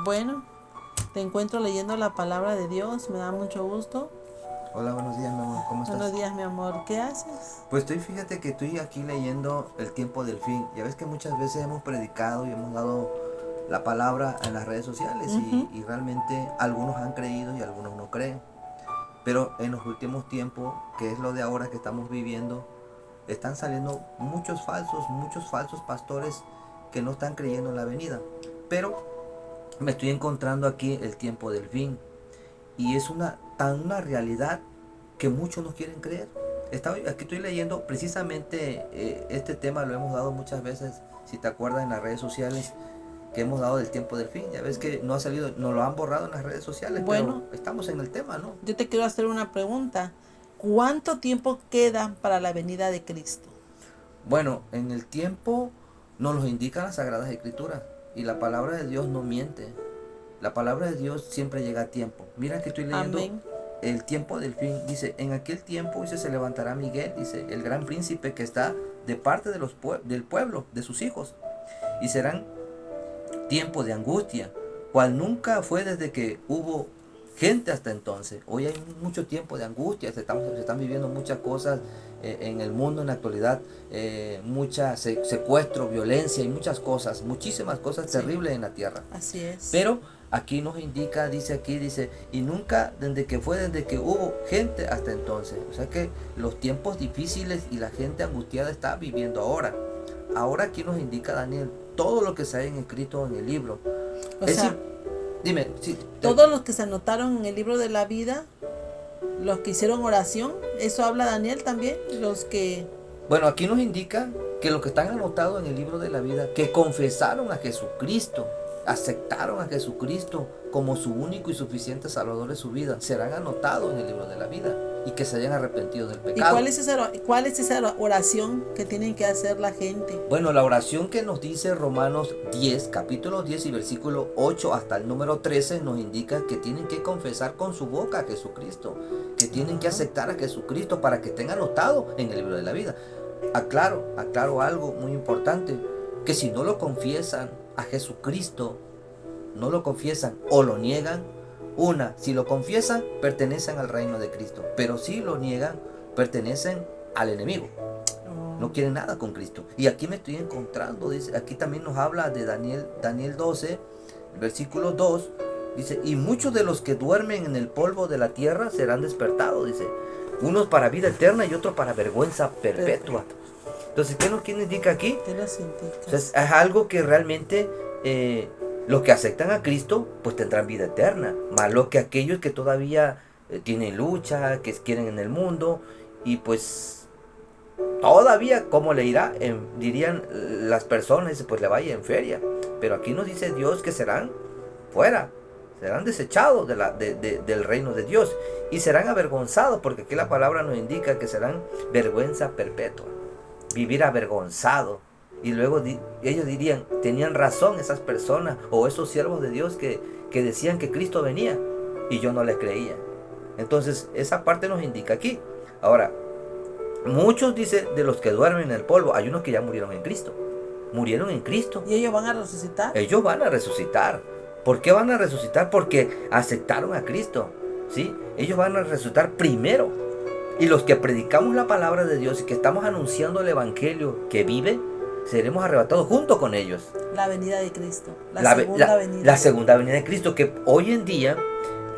Bueno, te encuentro leyendo la palabra de Dios, me da mucho gusto. Hola, buenos días, mi amor, ¿cómo Buenos estás? días, mi amor, ¿qué haces? Pues fíjate que estoy aquí leyendo El tiempo del fin. Ya ves que muchas veces hemos predicado y hemos dado la palabra en las redes sociales Ujú. y realmente algunos han creído y algunos no creen. Pero en los últimos tiempos, que es lo de ahora que estamos viviendo, están saliendo muchos falsos pastores que no están creyendo en la venida. Pero me estoy encontrando aquí el tiempo del fin. Y es una realidad que muchos no quieren creer. Aquí estoy leyendo precisamente este tema, lo hemos dado muchas veces, si te acuerdas, en las redes sociales, que hemos dado del tiempo del fin. Ya ves que no ha salido, nos lo han borrado en las redes sociales, pero Bueno, estamos en el tema, ¿no? yo te quiero hacer una pregunta. ¿Cuánto tiempo queda para la venida de Cristo? Bueno, en el tiempo nos lo indican las Sagradas Escrituras y la palabra de Dios no miente. La palabra de Dios siempre llega a tiempo. Mira que estoy leyendo Amén. el tiempo del fin. Dice, en aquel tiempo, dice, se levantará Miguel, dice, el gran príncipe que está de parte del pueblo, de sus hijos. Y serán tiempo de angustia, cual nunca fue desde que hubo gente hasta entonces. Hoy hay mucho tiempo de angustia, se están viviendo muchas cosas en el mundo en la actualidad, mucha secuestro, violencia y muchas cosas, muchísimas cosas Sí, terribles en la tierra. así es. Pero aquí nos indica, dice, y nunca desde que hubo gente hasta entonces. O sea que los tiempos difíciles y la gente angustiada está viviendo ahora. Ahora aquí nos indica Daniel todo lo que se ha escrito en el libro. O Es sea, decir, dime, si todos los que se anotaron en el libro de la vida, los que hicieron oración, eso habla Daniel también, los que... bueno, aquí nos indica que los que están anotados en el libro de la vida, que confesaron a Jesucristo, aceptaron a Jesucristo como su único y suficiente Salvador de su vida, serán anotados en el libro de la vida y que se hayan arrepentido del ¿Y pecado. cuál es esa oración que tienen que hacer la gente? Bueno, la oración que nos dice Romanos 10, capítulo 10 y versículo 8 hasta el número 13 nos indica que tienen que confesar con su boca a Jesucristo, que tienen que Ajá. aceptar a Jesucristo para que estén anotados en el libro de la vida. Aclaro algo muy importante, que si no lo confiesan a Jesucristo, no lo confiesan o lo niegan, si lo confiesan, pertenecen al reino de Cristo, pero si lo niegan, pertenecen al enemigo. No quieren nada con Cristo. Y aquí me estoy encontrando, dice, aquí también nos habla de Daniel 12, versículo 2, dice, y muchos de los que duermen en el polvo de la tierra serán despertados, dice, unos para vida eterna y otros para vergüenza perpetua. Entonces, ¿qué nos indica aquí? ¿Qué los O sea, indicas? es algo que realmente los que aceptan a Cristo, pues tendrán vida eterna. Más lo que aquellos que todavía tienen lucha, que quieren en el mundo, y pues todavía, ¿cómo le irá? Dirían las personas, pues le vaya en feria. Pero aquí nos dice Dios que serán fuera, serán desechados del reino de Dios y serán avergonzados, porque aquí la palabra nos indica que serán vergüenza perpetua, vivir avergonzado. Y luego ellos dirían, tenían razón esas personas o esos siervos de Dios que decían que Cristo venía y yo no les creía. Entonces esa parte nos indica aquí. Ahora, muchos, dice, de los que duermen en el polvo, hay unos que ya murieron en Cristo. Murieron en Cristo. ¿Y ellos van a resucitar? Ellos van a resucitar. ¿Por qué van a resucitar? Porque aceptaron a Cristo. ¿Sí? Ellos van a resucitar primero. Y los que predicamos la palabra de Dios y que estamos anunciando el evangelio que vive, seremos arrebatados junto con ellos. La venida de Cristo, la La, segunda venida. la segunda venida de Cristo, que hoy en día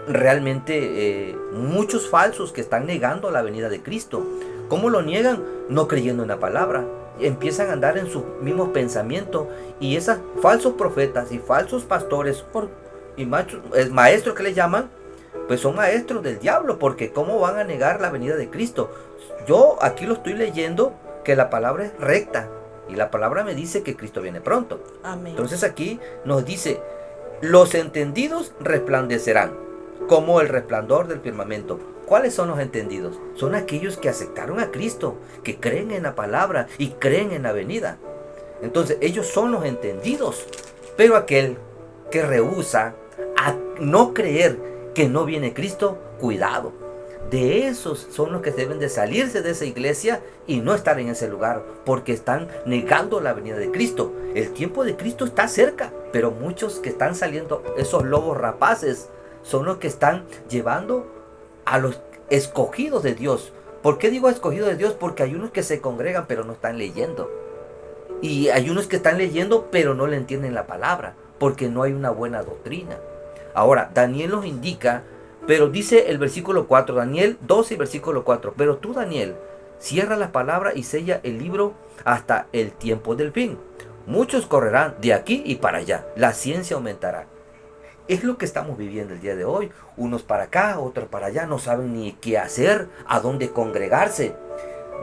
realmente muchos falsos que están negando la venida de Cristo. ¿Cómo lo niegan? No creyendo en la palabra. Empiezan a andar en sus mismos pensamientos y esos falsos profetas y falsos pastores Por, y maestros que le llaman, pues son maestros del diablo, porque ¿cómo van a negar la venida de Cristo? Yo aquí lo estoy leyendo, que la palabra es recta y la palabra me dice que Cristo viene pronto. amén. Entonces aquí nos dice, los entendidos resplandecerán como el resplandor del firmamento. ¿Cuáles son los entendidos? Son aquellos que aceptaron a Cristo, que creen en la palabra y creen en la venida. Entonces ellos son los entendidos. Pero aquel que rehúsa a no creer que no viene Cristo, cuidado. de esos son los que deben de salirse de esa iglesia y no estar en ese lugar, porque están negando la venida de Cristo. El tiempo de Cristo está cerca, pero muchos que están saliendo, esos lobos rapaces, son los que están llevando a los escogidos de Dios. ¿Por qué digo escogidos de Dios? Porque hay unos que se congregan pero no están leyendo. Y hay unos que están leyendo pero no le entienden la palabra, porque no hay una buena doctrina. Ahora, Daniel nos indica, pero dice el versículo 4, Daniel 12 y versículo 4, pero tú, Daniel, cierra la palabra y sella el libro hasta el tiempo del fin. Muchos correrán de aquí y para allá, la ciencia aumentará. Es lo que estamos viviendo el día de hoy. Unos para acá, otros para allá, no saben ni qué hacer, a dónde congregarse.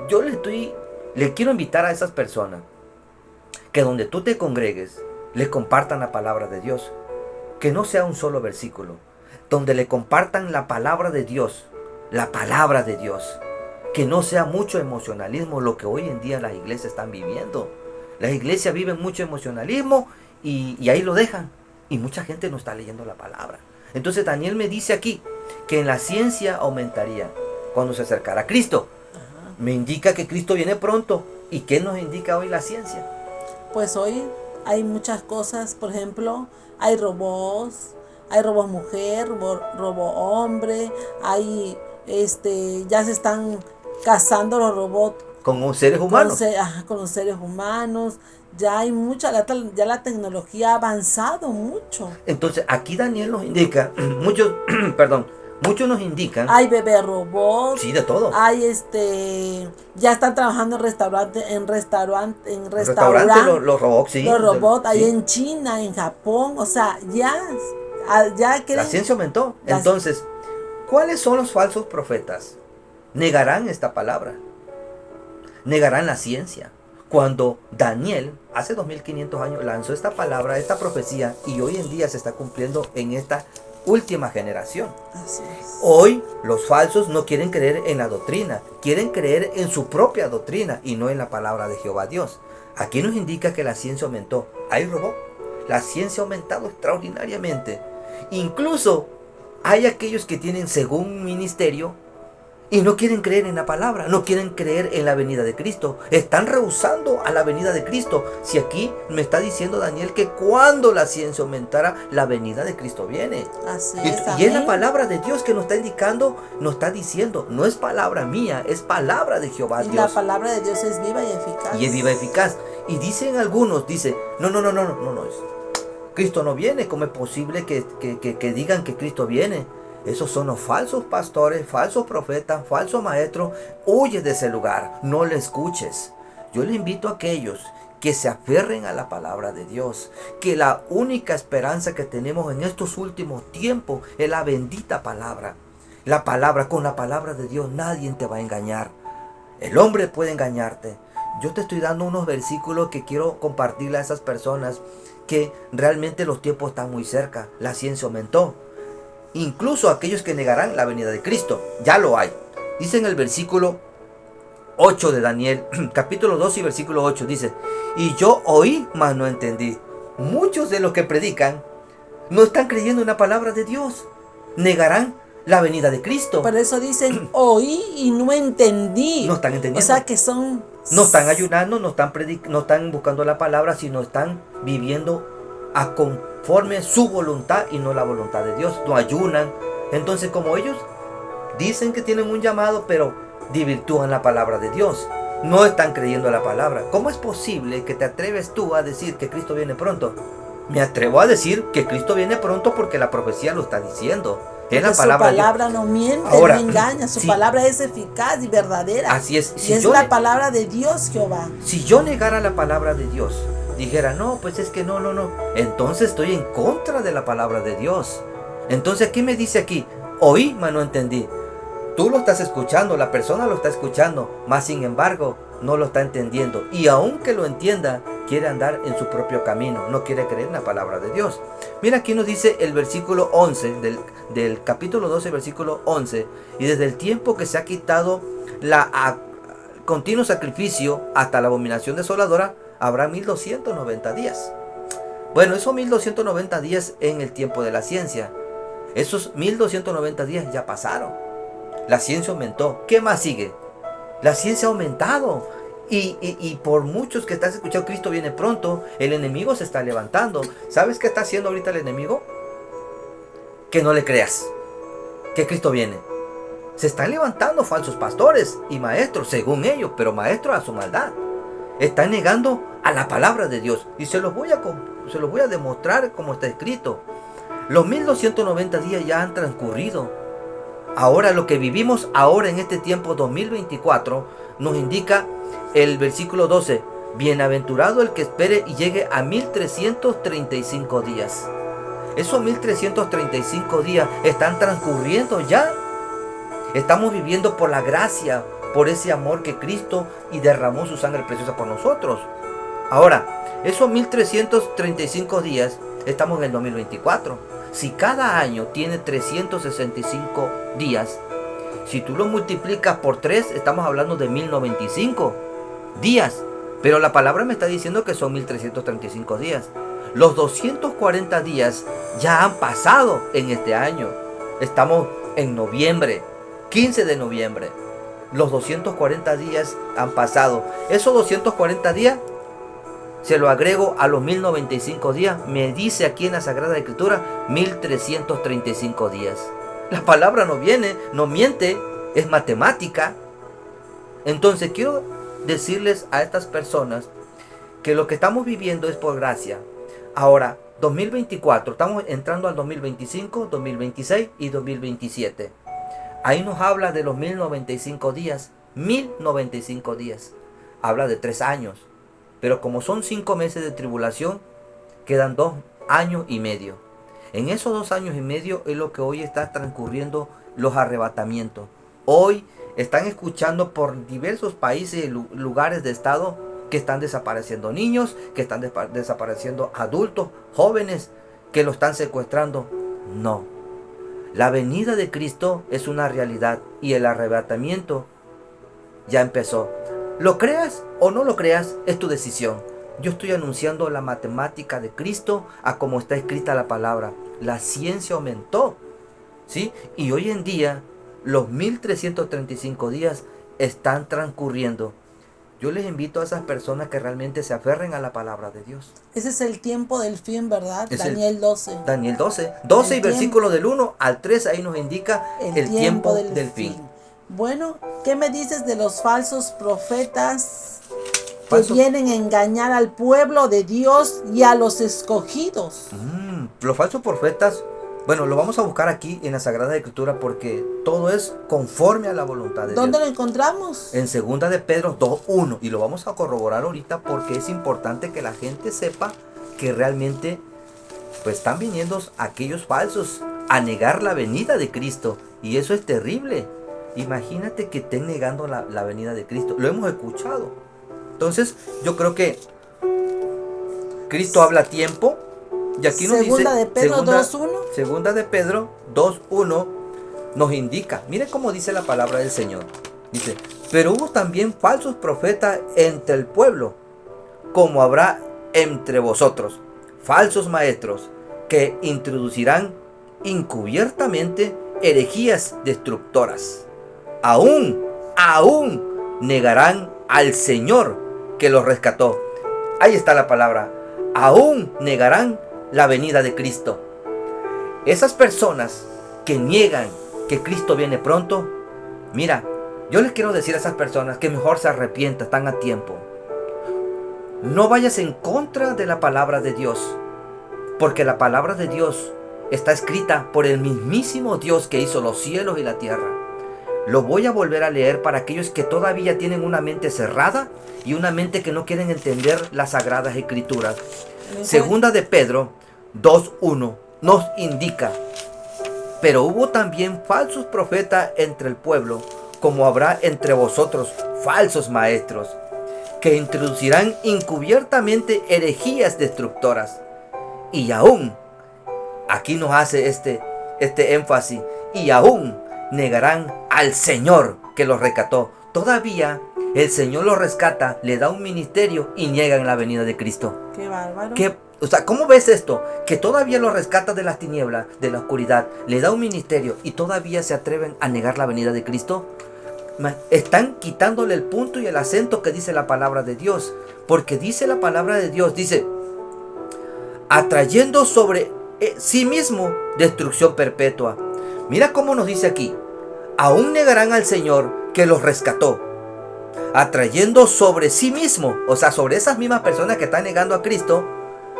Yo le quiero invitar a esas personas que donde tú te congregues, le compartan la palabra de Dios. Que no sea un solo versículo, donde le compartan la palabra de Dios, la palabra de Dios. Que no sea mucho emocionalismo lo que hoy en día las iglesias están viviendo. Las iglesias viven mucho emocionalismo y ahí lo dejan. Y mucha gente no está leyendo la palabra. Entonces Daniel me dice aquí que en la ciencia aumentaría cuando se acercara a Cristo. Me indica que Cristo viene pronto. ¿Y qué nos indica hoy la ciencia? Pues hoy hay muchas cosas, por ejemplo, hay robots mujer, robot hombre, hay ya se están casando los robots Con seres humanos. con los seres humanos. Ya hay ya la tecnología ha avanzado mucho. Entonces aquí Daniel nos indica, muchos nos indican. Hay bebé robots. Sí, de todo. Hay ya están trabajando en restaurantes, los robots, sí. Los robots, sí. hay en China, en Japón, o sea, ya la ciencia aumentó. Entonces, ¿cuáles son los falsos profetas? Negarán esta palabra. Negarán la ciencia. Cuando Daniel, hace 2500 años, lanzó esta palabra, esta profecía, y hoy en día se está cumpliendo en esta última generación. Así es. Hoy los falsos no quieren creer en la doctrina, quieren creer en su propia doctrina y no en la palabra de Jehová Dios. Aquí nos indica que la ciencia aumentó. Hay robot. La ciencia ha aumentado extraordinariamente. Incluso hay aquellos que tienen según ministerio y no quieren creer en la palabra, no quieren creer en la venida de Cristo. Están rehusando a la venida de Cristo. Si aquí me está diciendo Daniel que cuando la ciencia aumentara, la venida de Cristo viene. Así Y es, es la palabra de Dios que nos está indicando, nos está diciendo, no es palabra mía, es palabra de Jehová y Dios. la palabra de Dios es viva y eficaz. Y es viva y eficaz. Y dicen algunos, no, Cristo no viene. ¿Cómo es posible que digan que Cristo viene? Esos son los falsos pastores, falsos profetas, falsos maestros. Huye de ese lugar, no le escuches. Yo le invito a aquellos que se aferren a la palabra de Dios, que la única esperanza que tenemos en estos últimos tiempos es la bendita palabra. La palabra, con la palabra de Dios nadie te va a engañar. El hombre puede engañarte. Yo te estoy dando unos versículos que quiero compartirle a esas personas que realmente los tiempos están muy cerca. La ciencia aumentó. Incluso aquellos que negarán la venida de Cristo, ya lo hay. Dice en el versículo 8 de Daniel, capítulo 2 y versículo 8, dice: y yo oí, mas no entendí. Muchos de los que predican no están creyendo en la palabra de Dios. Negarán la venida de Cristo. Por eso dicen, oí y no entendí. No están entendiendo. O sea que son... No están ayunando, no están buscando la palabra, sino están viviendo conforme su voluntad y no la voluntad de Dios. No ayunan. Entonces, como ellos dicen que tienen un llamado, pero desvirtúan la palabra de Dios, no están creyendo la palabra. ¿Cómo es posible que te atreves tú a decir que Cristo viene pronto? Me atrevo a decir que Cristo viene pronto porque la profecía lo está diciendo. Es la palabra. Su palabra no miente, ahora, no engaña. Su palabra es eficaz y verdadera. Así es. Y es la palabra de Dios, Jehová. Si yo negara la palabra de Dios, dijera, no, pues es que no, entonces estoy en contra de la palabra de Dios. Entonces, ¿qué me dice aquí? Oí, mas no entendí. Tú lo estás escuchando, la persona lo está escuchando, mas sin embargo no lo está entendiendo. Y aunque lo entienda, quiere andar en su propio camino, no quiere creer en la palabra de Dios. Mira, aquí nos dice el versículo 11 del capítulo 12, versículo 11. Y desde el tiempo que se ha quitado continuo sacrificio hasta la abominación desoladora, habrá 1290 días. Bueno, esos 1290 días en el tiempo de la ciencia. Esos 1290 días ya pasaron. La ciencia aumentó. ¿Qué más sigue? La ciencia ha aumentado. Y por muchos que estás escuchando, Cristo viene pronto. El enemigo se está levantando. ¿Sabes qué está haciendo ahorita el enemigo? Que no le creas que Cristo viene. Se están levantando falsos pastores y maestros, según ellos, pero maestros a su maldad. Están negando a la palabra de Dios. Y se los voy a demostrar como está escrito. Los 1290 días ya han transcurrido. Ahora lo que vivimos ahora en este tiempo 2024 nos indica el versículo 12. Bienaventurado el que espere y llegue a 1335 días. Esos 1335 días están transcurriendo ya. Estamos viviendo por la gracia, por ese amor que Cristo y derramó su sangre preciosa por nosotros. Ahora, esos 1335 días, estamos en el 2024. Si cada año tiene 365 días, si tú lo multiplicas por 3, estamos hablando de 1095 días. Pero la palabra me está diciendo que son 1335 días. Los 240 días ya han pasado en este año. Estamos en noviembre, 15 de noviembre. Los 240 días han pasado. Esos 240 días se lo agrego a los 1095 días. Me dice aquí en la Sagrada Escritura 1335 días. La palabra no viene, no miente, es matemática. Entonces quiero decirles a estas personas que lo que estamos viviendo es por gracia. Ahora, 2024, estamos entrando al 2025, 2026 y 2027. Ahí nos habla de los 1095 días. 1095 días. Habla de 3 años. Pero como son 5 meses de tribulación, quedan 2 años y medio. En esos 2 años y medio es lo que hoy está transcurriendo los arrebatamientos. Hoy están escuchando por diversos países y lugares de estado que están desapareciendo niños, que están desapareciendo adultos, jóvenes, que lo están secuestrando. No. La venida de Cristo es una realidad y el arrebatamiento ya empezó. Lo creas o no lo creas, es tu decisión. Yo estoy anunciando la matemática de Cristo a como está escrita la palabra. La ciencia aumentó, ¿sí? Y hoy en día los 1335 días están transcurriendo. Yo les invito a esas personas que realmente se aferren a la palabra de Dios. Ese es el tiempo del fin, ¿verdad? Daniel 12. Daniel 12. 12 y versículo del 1 al 3, ahí nos indica el tiempo del fin. Bueno, ¿qué me dices de los falsos profetas que vienen a engañar al pueblo de Dios y a los escogidos? Los falsos profetas, bueno, lo vamos a buscar aquí en la Sagrada Escritura porque todo es conforme a la voluntad de Dios. ¿Dónde lo encontramos? En 2 de Pedro 2:1, y lo vamos a corroborar ahorita porque es importante que la gente sepa que realmente pues están viniendo aquellos falsos a negar la venida de Cristo, y eso es terrible. Imagínate que estén negando la venida de Cristo. Lo hemos escuchado. Entonces yo creo que Cristo habla a tiempo. Y aquí nos dice, de Pedro 2:1. Segunda de Pedro 2:1 nos indica. Mire cómo dice la palabra del Señor. Dice, pero hubo también falsos profetas entre el pueblo, como habrá entre vosotros falsos maestros, que introducirán encubiertamente herejías destructoras. Aún negarán al Señor que los rescató. Ahí está la palabra. Aún negarán la venida de Cristo. Esas personas que niegan que Cristo viene pronto, mira, yo les quiero decir a esas personas que mejor se arrepientan, están a tiempo. No vayas en contra de la palabra de Dios, porque la palabra de Dios está escrita por el mismísimo Dios que hizo los cielos y la tierra. Lo voy a volver a leer para aquellos que todavía tienen una mente cerrada y una mente que no quieren entender las Sagradas Escrituras. Segunda de Pedro 2:1 nos indica, pero hubo también falsos profetas entre el pueblo, como habrá entre vosotros falsos maestros, que introducirán encubiertamente herejías destructoras. Y aún, aquí nos hace este énfasis, y aún negarán al Señor que los rescató. Todavía el Señor los rescata, le da un ministerio y niegan la venida de Cristo. Qué bárbaro. O sea, ¿cómo ves esto? Que todavía los rescata de las tinieblas, de la oscuridad, le da un ministerio y todavía se atreven a negar la venida de Cristo. Están quitándole el punto y el acento que dice la palabra de Dios. Porque dice la palabra de Dios, dice, atrayendo sobre sí mismo destrucción perpetua. Mira cómo nos dice aquí, aún negarán al Señor que los rescató, atrayendo sobre sí mismo, o sea, sobre esas mismas personas que están negando a Cristo,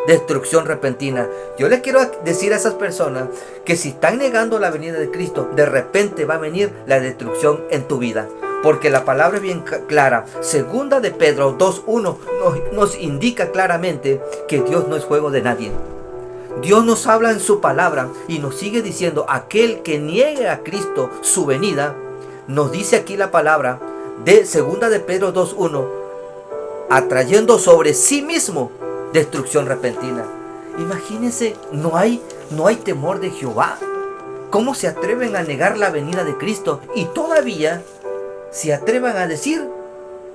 destrucción repentina. Yo les quiero decir a esas personas que si están negando la venida de Cristo, de repente va a venir la destrucción en tu vida. Porque la palabra es bien clara. Segunda de Pedro 2:1 nos indica claramente que Dios no es juego de nadie. Dios nos habla en su palabra y nos sigue diciendo, aquel que niegue a Cristo su venida, nos dice aquí la palabra de segunda de Pedro 2:1, atrayendo sobre sí mismo destrucción repentina. Imagínense, no hay temor de Jehová. ¿Cómo se atreven a negar la venida de Cristo y todavía se atrevan a decir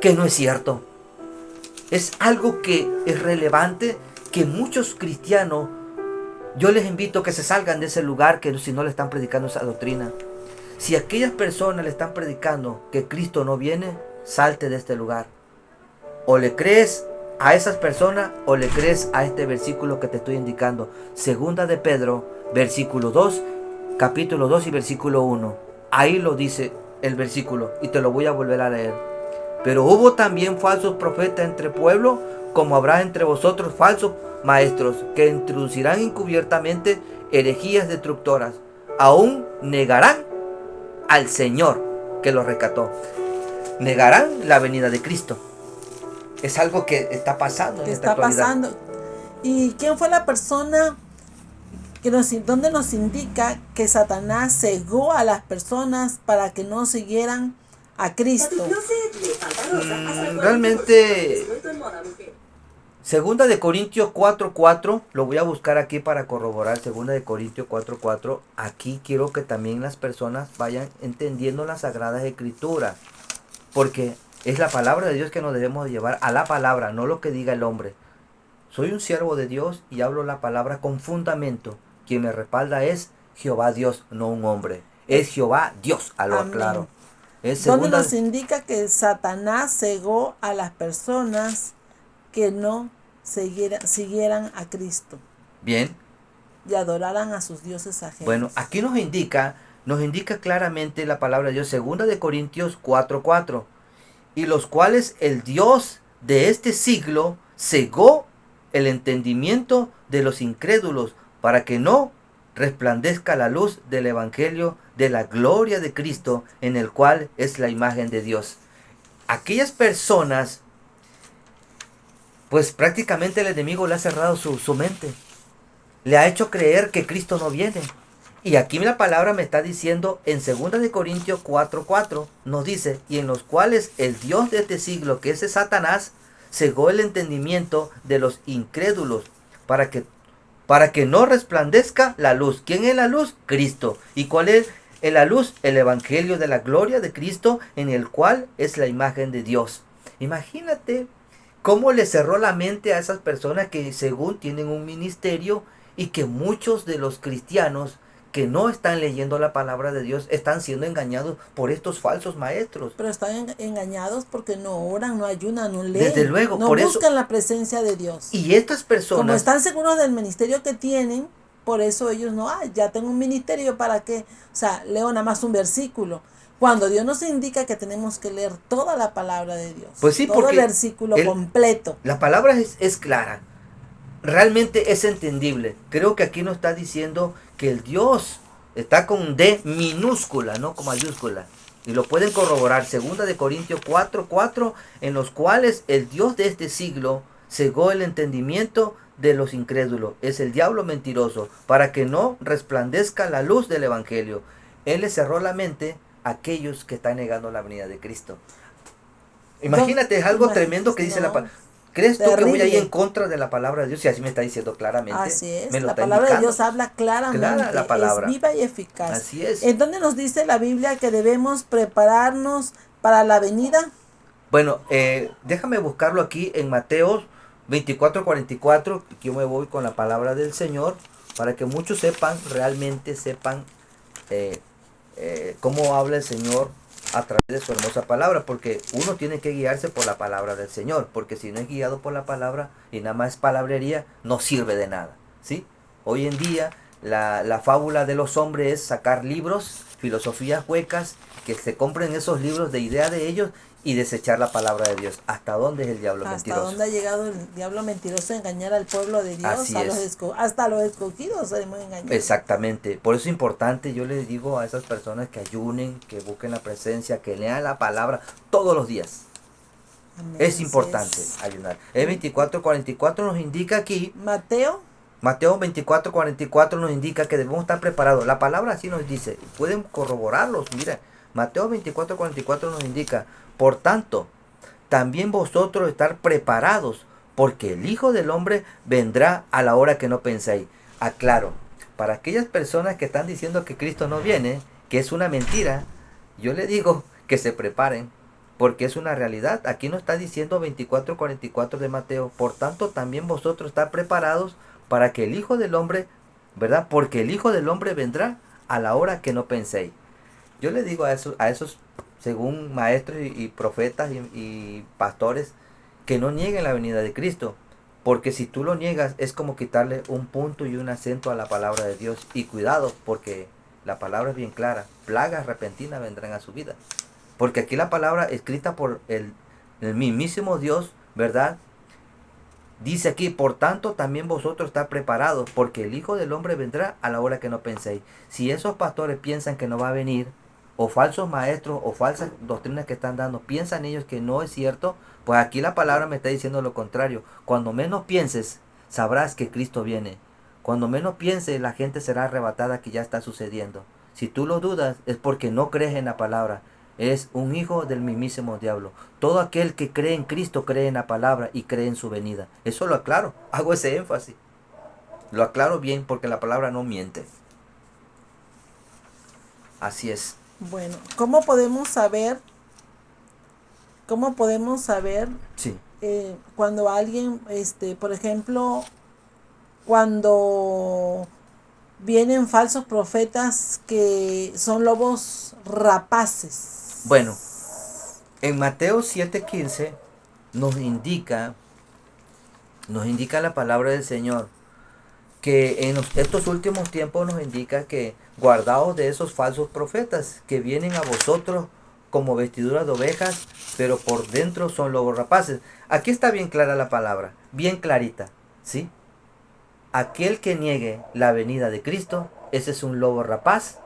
que no es cierto? Es algo que es relevante, que muchos cristianos, yo les invito a que se salgan de ese lugar, que si no le están predicando esa doctrina. Si aquellas personas le están predicando que Cristo no viene, salte de este lugar. O le crees a esas personas o le crees a este versículo que te estoy indicando. Segunda de Pedro, versículo 2, capítulo 2 y versículo 1. Ahí lo dice el versículo y te lo voy a volver a leer. Pero hubo también falsos profetas entre pueblo, como habrá entre vosotros falsos maestros, que introducirán encubiertamente herejías destructoras. Aún negarán al Señor que los rescató. Negarán la venida de Cristo. Es algo que está pasando en esta actualidad. Pasando. ¿Y quién fue la persona donde nos indica que Satanás cegó a las personas para que no siguieran a Cristo? Realmente, segunda de Corintios 4:4, lo voy a buscar aquí para corroborar. Segunda de Corintios 4:4. Aquí quiero que también las personas vayan entendiendo las Sagradas Escrituras, porque es la palabra de Dios que nos debemos llevar a la palabra, no lo que diga el hombre. Soy un siervo de Dios y hablo la palabra con fundamento. Quien me respalda es Jehová Dios, no un hombre. Es Jehová Dios, a lo claro. Donde nos indica que Satanás cegó a las personas que no siguieran a Cristo. Bien. Y adoraran a sus dioses ajenos. Bueno, aquí nos indica claramente la palabra de Dios, segunda de Corintios 4:4. Y los cuales el Dios de este siglo cegó el entendimiento de los incrédulos, para que no resplandezca la luz del evangelio de la gloria de Cristo, en el cual es la imagen de Dios. Aquellas personas, pues prácticamente el enemigo le ha cerrado su mente. Le ha hecho creer que Cristo no viene. Y aquí la palabra me está diciendo en 2 de Corintios 4:4, nos dice, y en los cuales el Dios de este siglo, que es Satanás, cegó el entendimiento de los incrédulos, para que no resplandezca la luz. ¿Quién es la luz? Cristo. ¿Y cuál es la luz? El evangelio de la gloria de Cristo, en el cual es la imagen de Dios. Imagínate cómo le cerró la mente a esas personas que según tienen un ministerio, y que muchos de los cristianos que no están leyendo la palabra de Dios están siendo engañados por estos falsos maestros. Pero están engañados porque no oran, no ayunan, no leen. Desde luego, no por buscan eso, la presencia de Dios. Y estas personas, como están seguros del ministerio que tienen, por eso ellos no, ya tengo un ministerio, ¿para qué? O sea, leo nada más un versículo. Cuando Dios nos indica que tenemos que leer toda la palabra de Dios. Pues sí, todo el versículo completo. La palabra es clara. Realmente es entendible. Creo que aquí nos está diciendo que el Dios está con D minúscula, no con mayúscula. Y lo pueden corroborar. Segunda de Corintios 4:4, en los cuales el Dios de este siglo cegó el entendimiento de los incrédulos. Es el diablo mentiroso, para que no resplandezca la luz del evangelio. Él le cerró la mente a aquellos que están negando la venida de Cristo. Imagínate, es algo tremendo que dice la palabra. ¿Crees tú que voy a ir en contra de la palabra de Dios? Y así me está diciendo claramente. Así es, me lo la está palabra indicando. de Dios habla claramente, Clara la palabra. Es viva y eficaz. Así es. ¿En dónde nos dice la Biblia que debemos prepararnos para la venida? Bueno, déjame buscarlo aquí en Mateo 24:44, yo me voy con la palabra del Señor para que muchos realmente sepan cómo habla el Señor a través de su hermosa palabra, porque uno tiene que guiarse por la palabra del Señor, porque si no es guiado por la palabra y nada más es palabrería, no sirve de nada, ¿sí? Hoy en día la fábula de los hombres es sacar libros, filosofías huecas, que se compren esos libros de idea de ellos y desechar la palabra de Dios. ¿Hasta dónde es el diablo mentiroso? ¿Hasta dónde ha llegado el diablo mentiroso a engañar al pueblo de Dios? Así es. Hasta los escogidos hemos engañado. Exactamente. Por eso es importante, yo les digo a esas personas que ayunen, que busquen la presencia, que lean la palabra todos los días. Amén. Es importante ayunar. El 24:44 nos indica aquí. Mateo 24:44 nos indica que debemos estar preparados. La palabra así nos dice. Pueden corroborarlos. Mira, Mateo 24:44 nos indica. Por tanto, también vosotros estar preparados, porque el Hijo del Hombre vendrá a la hora que no penséis. Aclaro, para aquellas personas que están diciendo que Cristo no viene, que es una mentira, yo le digo que se preparen, porque es una realidad. Aquí nos está diciendo 24:44 de Mateo. Por tanto, también vosotros estar preparados para que el Hijo del Hombre, ¿verdad? Porque el Hijo del Hombre vendrá a la hora que no penséis. Yo le digo a esos según maestros y profetas y pastores, que no nieguen la venida de Cristo. Porque si tú lo niegas, es como quitarle un punto y un acento a la palabra de Dios. Y cuidado, porque la palabra es bien clara. Plagas repentinas vendrán a su vida. Porque aquí la palabra escrita por el mismísimo Dios, ¿verdad? Dice aquí, por tanto, también vosotros estar preparados, porque el Hijo del Hombre vendrá a la hora que no penséis. Si esos pastores piensan que no va a venir, o falsos maestros, o falsas doctrinas que están dando, piensan ellos que no es cierto, pues aquí la palabra me está diciendo lo contrario. Cuando menos pienses, sabrás que Cristo viene. Cuando menos pienses, la gente será arrebatada, que ya está sucediendo. Si tú lo dudas, es porque no crees en la palabra. Es un hijo del mismísimo diablo. Todo aquel que cree en Cristo cree en la palabra y cree en su venida. Eso lo aclaro, hago ese énfasis. Lo aclaro bien porque la palabra no miente. Así es. Bueno, ¿cómo podemos saber Sí. Cuando alguien, por ejemplo, cuando vienen falsos profetas que son lobos rapaces? Bueno, en Mateo 7:15 nos indica la palabra del Señor que en estos últimos tiempos nos indica que guardaos de esos falsos profetas que vienen a vosotros como vestiduras de ovejas, pero por dentro son lobos rapaces. Aquí está bien clara la palabra, bien clarita, ¿sí? Aquel que niegue la venida de Cristo, ese es un lobo rapaz.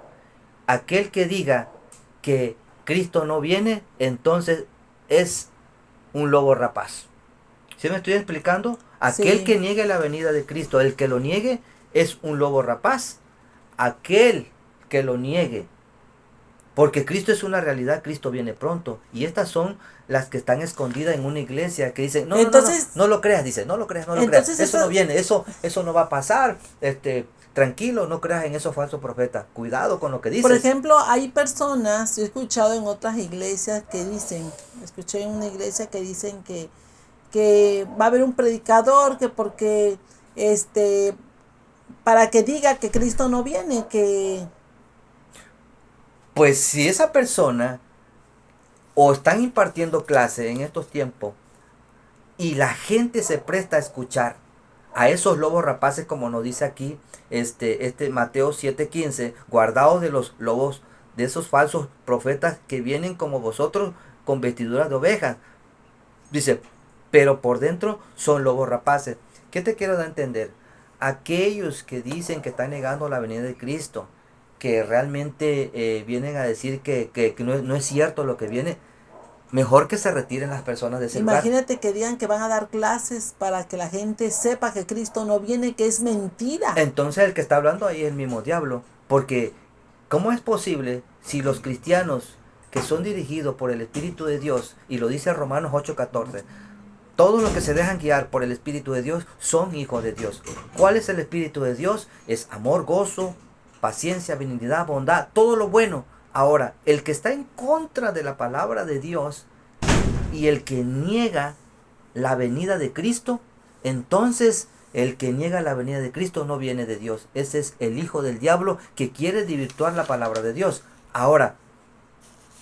Aquel que diga que Cristo no viene, entonces es un lobo rapaz. ¿Sí me estoy explicando? Aquel Sí. que niegue la venida de Cristo, el que lo niegue, es un lobo rapaz. Aquel que lo niegue, porque Cristo es una realidad, Cristo viene pronto. Y estas son las que están escondidas en una iglesia, que dicen, no lo creas, dice, no lo creas, eso no viene, eso no va a pasar, tranquilo, no creas en esos falsos profetas, cuidado con lo que dices. Por ejemplo, hay personas, yo he escuchado en otras iglesias que dicen, escuché en una iglesia que dicen que va a haber un predicador que porque para que diga que Cristo no viene, que pues si esa persona o están impartiendo clase en estos tiempos y la gente se presta a escuchar a esos lobos rapaces, como nos dice aquí Mateo 7:15, guardaos de los lobos, de esos falsos profetas que vienen como vosotros con vestiduras de ovejas, dice, pero por dentro son lobos rapaces. ¿Qué te quiero dar a entender? Aquellos que dicen que están negando la venida de Cristo, que realmente vienen a decir que no es cierto lo que viene, mejor que se retiren las personas de ese lugar. Imagínate que digan que van a dar clases para que la gente sepa que Cristo no viene, que es mentira. Entonces el que está hablando ahí es el mismo diablo, porque ¿cómo es posible si los cristianos que son dirigidos por el Espíritu de Dios, y lo dice Romanos 8:14, todos los que se dejan guiar por el Espíritu de Dios son hijos de Dios? ¿Cuál es el Espíritu de Dios? Es amor, gozo, paciencia, benignidad, bondad, todo lo bueno. Ahora, el que está en contra de la palabra de Dios y el que niega la venida de Cristo, entonces el que niega la venida de Cristo no viene de Dios. Ese es el hijo del diablo que quiere desvirtuar la palabra de Dios. Ahora,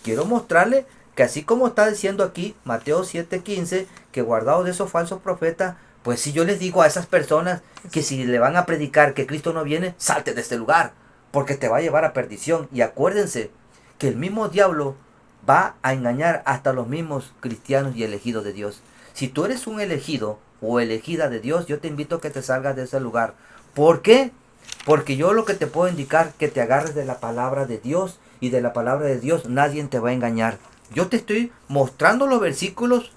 quiero mostrarle que así como está diciendo aquí Mateo 7:15, que guardaos de esos falsos profetas, pues si yo les digo a esas personas que si le van a predicar que Cristo no viene, salte de este lugar, porque te va a llevar a perdición. Y acuérdense que el mismo diablo va a engañar hasta los mismos cristianos y elegidos de Dios. Si tú eres un elegido o elegida de Dios, yo te invito a que te salgas de ese lugar. ¿Por qué? Porque yo lo que te puedo indicar, que te agarres de la palabra de Dios, y de la palabra de Dios nadie te va a engañar. Yo te estoy mostrando los versículos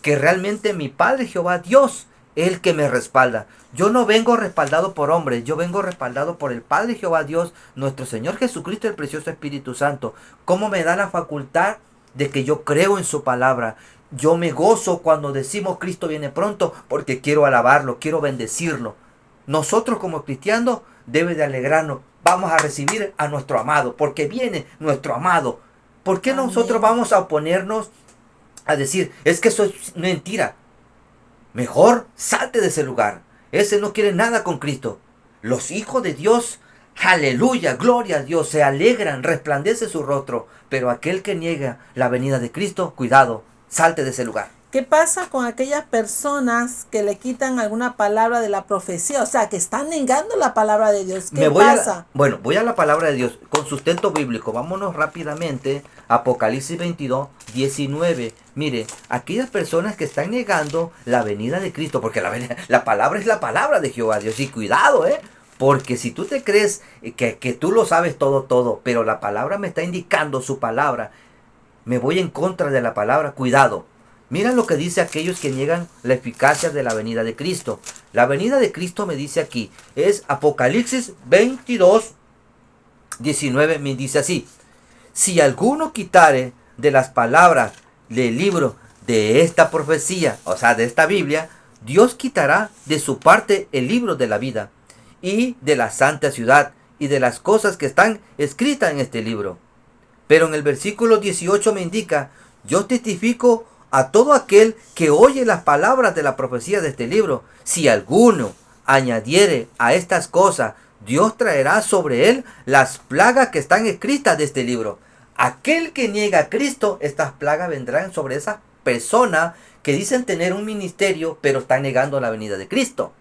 que realmente mi Padre Jehová Dios es el que me respalda. Yo no vengo respaldado por hombres, yo vengo respaldado por el Padre Jehová Dios, nuestro Señor Jesucristo, el precioso Espíritu Santo. ¿Cómo me da la facultad de que yo creo en su palabra? Yo me gozo cuando decimos Cristo viene pronto, porque quiero alabarlo, quiero bendecirlo. Nosotros como cristianos debe de alegrarnos. Vamos a recibir a nuestro amado, porque viene nuestro amado. ¿Por qué nosotros vamos a oponernos a decir, es que eso es mentira? Mejor salte de ese lugar. Ese no quiere nada con Cristo. Los hijos de Dios, aleluya, gloria a Dios, se alegran, resplandece su rostro. Pero aquel que niega la venida de Cristo, cuidado, salte de ese lugar. ¿Qué pasa con aquellas personas que le quitan alguna palabra de la profecía? O sea, que están negando la palabra de Dios. ¿Qué pasa? Voy a la palabra de Dios con sustento bíblico. Vámonos rápidamente. Apocalipsis 22:19. Mire, aquellas personas que están negando la venida de Cristo, porque la palabra es la palabra de Jehová Dios. Y cuidado, porque si tú te crees que tú lo sabes todo, pero la palabra me está indicando su palabra, me voy en contra de la palabra, cuidado. Mira lo que dice aquellos que niegan la eficacia de la venida de Cristo. La venida de Cristo me dice aquí, es Apocalipsis 22:19, me dice así: si alguno quitare de las palabras del libro de esta profecía, o sea, de esta Biblia, Dios quitará de su parte el libro de la vida y de la santa ciudad y de las cosas que están escritas en este libro. Pero en el versículo 18 me indica, yo testifico a todo aquel que oye las palabras de la profecía de este libro. Si alguno añadiere a estas cosas, Dios traerá sobre él las plagas que están escritas de este libro. Aquel que niega a Cristo, estas plagas vendrán sobre esas personas que dicen tener un ministerio, pero están negando la venida de Cristo.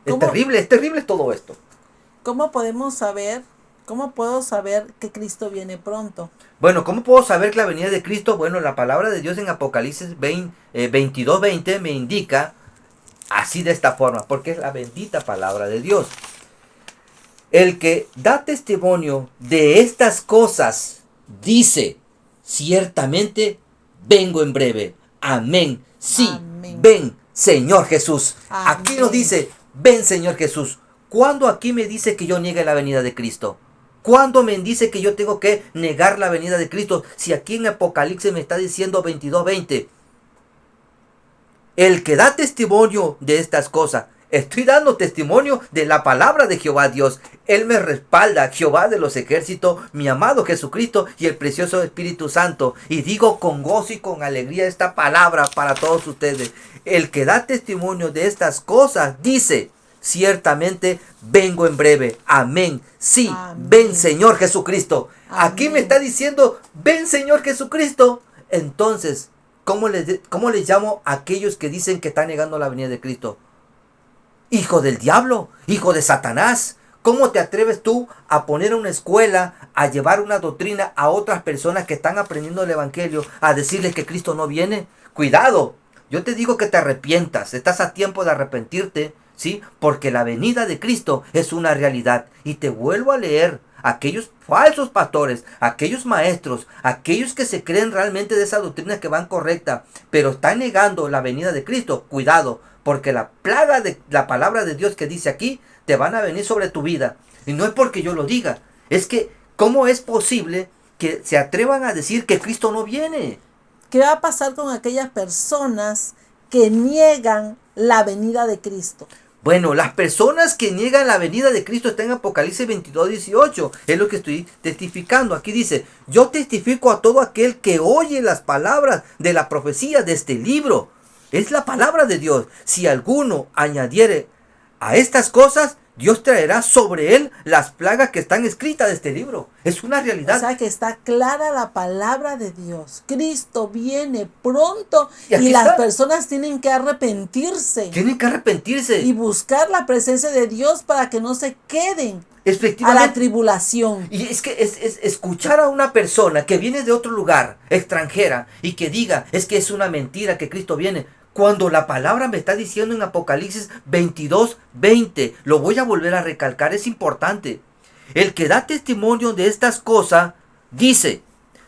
Es terrible todo esto. ¿Cómo podemos saber? ¿Cómo puedo saber que Cristo viene pronto? Bueno, ¿cómo puedo saber la venida de Cristo? Bueno, la palabra de Dios en Apocalipsis 22:20 me indica así, de esta forma, porque es la bendita palabra de Dios. El que da testimonio de estas cosas dice, ciertamente vengo en breve. Amén. Sí, amén. Ven, Señor Jesús. Amén. Aquí nos dice, ven, Señor Jesús. ¿Cuándo aquí me dice que yo niegue la venida de Cristo? ¿Cuándo me dice que yo tengo que negar la venida de Cristo? Si aquí en Apocalipsis me está diciendo 22:20. El que da testimonio de estas cosas. Estoy dando testimonio de la palabra de Jehová Dios. Él me respalda, Jehová de los ejércitos, mi amado Jesucristo y el precioso Espíritu Santo. Y digo con gozo y con alegría esta palabra para todos ustedes. El que da testimonio de estas cosas dice, ciertamente vengo en breve. Amén. Sí, amén. Ven, Señor Jesucristo. Amén. Aquí me está diciendo, ven, Señor Jesucristo. Entonces, ¿cómo les llamo a aquellos que dicen que están negando la venida de Cristo? Hijo del diablo, hijo de Satanás. ¿Cómo te atreves tú a poner una escuela, a llevar una doctrina a otras personas que están aprendiendo el evangelio, a decirles que Cristo no viene? Cuidado, yo te digo que te arrepientas, estás a tiempo de arrepentirte, ¿sí? Porque la venida de Cristo es una realidad. Y te vuelvo a leer, aquellos falsos pastores, aquellos maestros, aquellos que se creen realmente de esa doctrina que van correcta, pero están negando la venida de Cristo, cuidado, porque la plaga de la palabra de Dios que dice aquí, te van a venir sobre tu vida. Y no es porque yo lo diga, es que ¿cómo es posible que se atrevan a decir que Cristo no viene? ¿Qué va a pasar con aquellas personas que niegan la venida de Cristo? Bueno, las personas que niegan la venida de Cristo están en Apocalipsis 22:18. Es lo que estoy testificando. Aquí dice, yo testifico a todo aquel que oye las palabras de la profecía de este libro. Es la palabra de Dios. Si alguno añadiere a estas cosas, Dios traerá sobre él las plagas que están escritas de este libro. Es una realidad. O sea que está clara la palabra de Dios. Cristo viene pronto Y aquí y las está. personas tienen que arrepentirse Tienen que arrepentirse. y buscar la presencia de Dios para que no se queden a la Efectivamente. tribulación. Y es que es escuchar a una persona que viene de otro lugar, extranjera, y que diga, es que es una mentira que Cristo viene. Cuando la palabra me está diciendo en Apocalipsis 22:20, lo voy a volver a recalcar, es importante. El que da testimonio de estas cosas dice,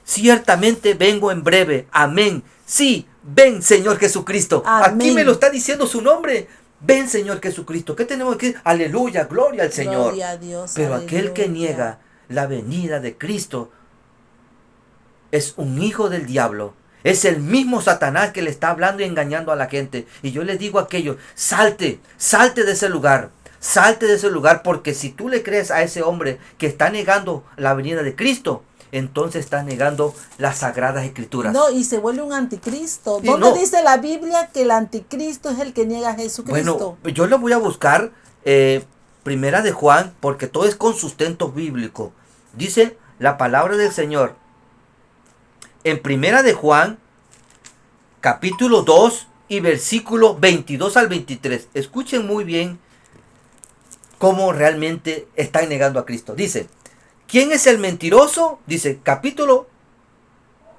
ciertamente vengo en breve, amén. Sí, ven Señor Jesucristo. Amén. Aquí me lo está diciendo su nombre. Ven Señor Jesucristo. ¿Qué tenemos que decir? Aleluya, gloria al Señor. Gloria a Dios. Pero aleluya. aquel que niega la venida de Cristo es un hijo del diablo. Es el mismo Satanás que le está hablando y engañando a la gente. Y yo les digo a aquellos, salte de ese lugar. Salte de ese lugar, porque si tú le crees a ese hombre que está negando la venida de Cristo, entonces estás negando las sagradas escrituras. No, y se vuelve un anticristo. Sí, ¿Dónde no. dice la Biblia que el anticristo es el que niega a Jesucristo? Bueno, yo le voy a buscar Primera de Juan, porque todo es con sustento bíblico. Dice la palabra del Señor en Primera de Juan, capítulo 2 y versículo 22 al 23. Escuchen muy bien cómo realmente están negando a Cristo. Dice, ¿quién es el mentiroso? Dice,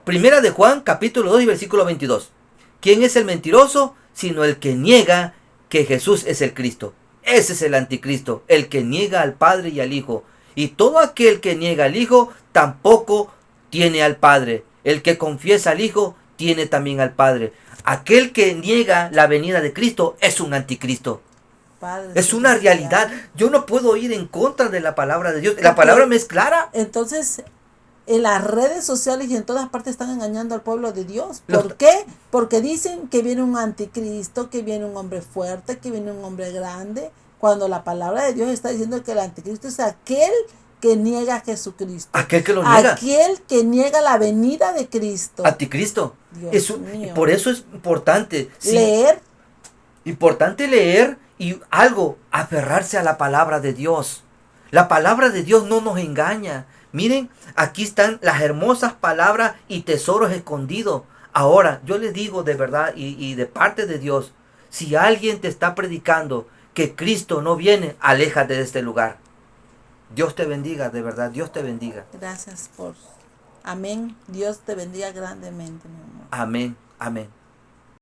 Primera de Juan, capítulo 2 y versículo 22. ¿Quién es el mentiroso? Sino el que niega que Jesús es el Cristo. Ese es el anticristo, el que niega al Padre y al Hijo. Y todo aquel que niega al Hijo tampoco tiene al Padre. El que confiesa al Hijo tiene también al Padre. Aquel que niega la venida de Cristo es un anticristo. Padre Es una celestial. realidad. Yo no puedo ir en contra de la palabra de Dios. La palabra me es clara. Entonces, en las redes sociales y en todas partes están engañando al pueblo de Dios. Los- ¿Por qué? Porque dicen que viene un anticristo, que viene un hombre fuerte, que viene un hombre grande, cuando la palabra de Dios está diciendo que el anticristo es aquel que niega a Jesucristo. Aquel que lo niega. Aquel que niega la venida de Cristo. Anticristo. Dios mío. Por eso es importante. Sí, Leer. importante leer y algo, aferrarse a la palabra de Dios. La palabra de Dios no nos engaña. Miren, aquí están las hermosas palabras y tesoros escondidos. Ahora, yo les digo de verdad y de parte de Dios, si alguien te está predicando que Cristo no viene, aléjate de este lugar. Dios te bendiga, de verdad, Dios te bendiga. Gracias por... Amén. Dios te bendiga grandemente, mi amor. Amén, amén.